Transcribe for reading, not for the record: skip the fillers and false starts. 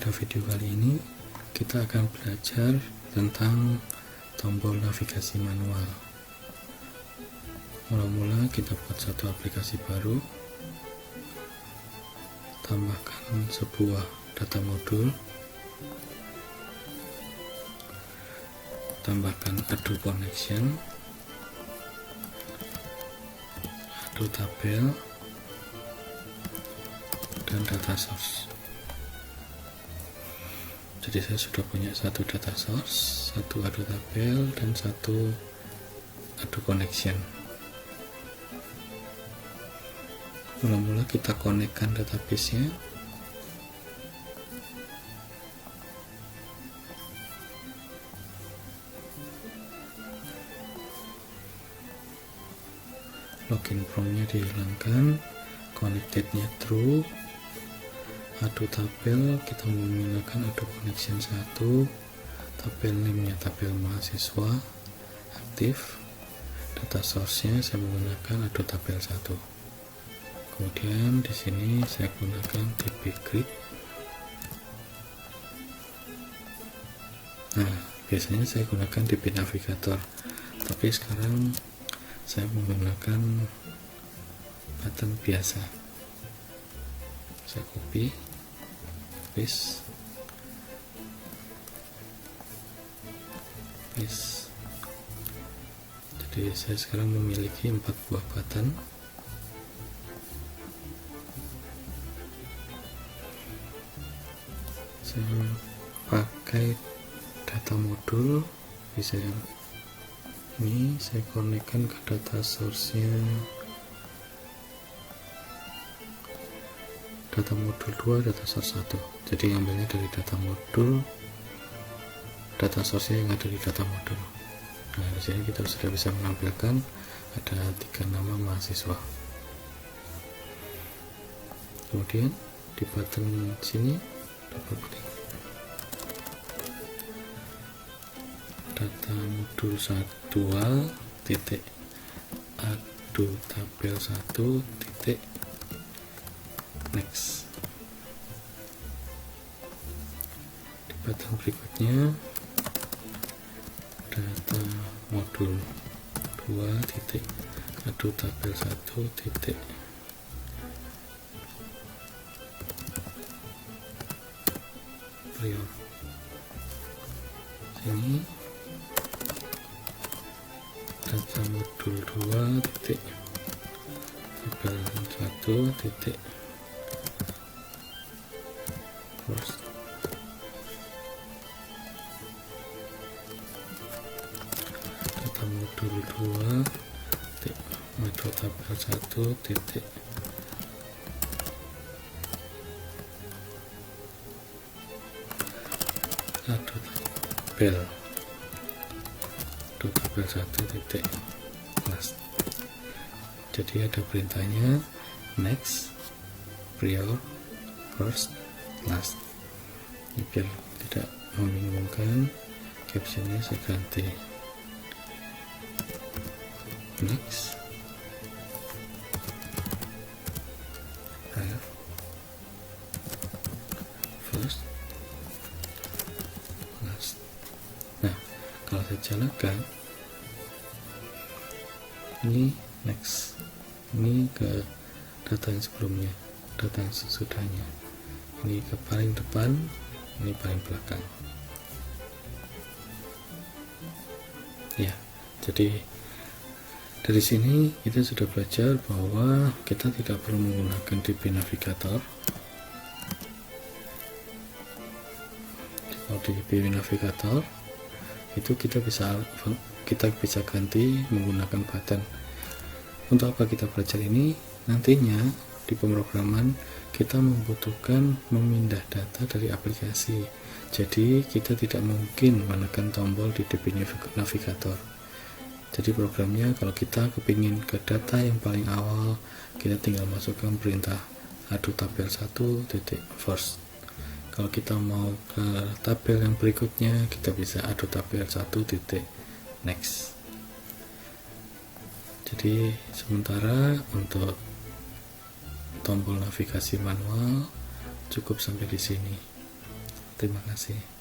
Pada video kali ini kita akan belajar tentang tombol navigasi manual. Mula-mula kita buat satu aplikasi baru, tambahkan sebuah data modul, tambahkan Ado connection, Ado tabel, dan data source. Jadi saya sudah punya satu data source, satu Ado tabel, dan satu Ado connection. Mula-mula kita konekkan database-nya. Login from-nya dihilangkan, connected-nya true. Ado tabel kita menggunakan Ado connection 1, tabel name-nya tabel mahasiswa aktif, data source-nya saya menggunakan Ado tabel 1. Kemudian di sini saya gunakan DB grid. Nah, biasanya saya gunakan DB navigator, tapi sekarang saya menggunakan button biasa. Saya copy, paste, jadi saya sekarang memiliki 4 buah button. Saya pakai data modul, bisa ini saya konekkan ke data source-nya data modul 2, data source 1. Jadi ngambilnya dari data modul, data source-nya yang ada di data modul. Nah, di sini kita sudah bisa menampilkan ada 3 nama mahasiswa. Kemudian di button sini double klik data modul 1 titik Ado tabel 1 titik next. Di button berikutnya data modul 2 titik Ado tabel 1 titik prior. Sini data modul 2 titik tabel 1 titik first. Data modul 2 titik Ado tabel 1 titik Ado tabel 1 titik last. Jadi ada perintahnya next, prior, first, last. Ini biar tidak membingungkan, captionnya saya ganti next, prior, first, last. Nah, kalau saya jalankan ini next, ini ke data yang sebelumnya, data yang sesudahnya, ini ke paling depan, ini paling belakang. Ya, jadi dari sini kita sudah belajar bahwa kita tidak perlu menggunakan DB navigator. Kalau di DB navigator itu kita bisa ganti menggunakan button. Untuk apa kita belajar ini? Nantinya di pemrograman kita membutuhkan memindah data dari aplikasi, jadi kita tidak mungkin menekan tombol di DB navigator. Jadi programnya kalau kita kepingin ke data yang paling awal, kita tinggal masukkan perintah Ado tabel 1 titik first. Kalau kita mau ke tabel yang berikutnya, kita bisa Ado tabel 1 titik next. Jadi sementara untuk tombol navigasi manual cukup sampai di sini. Terima kasih.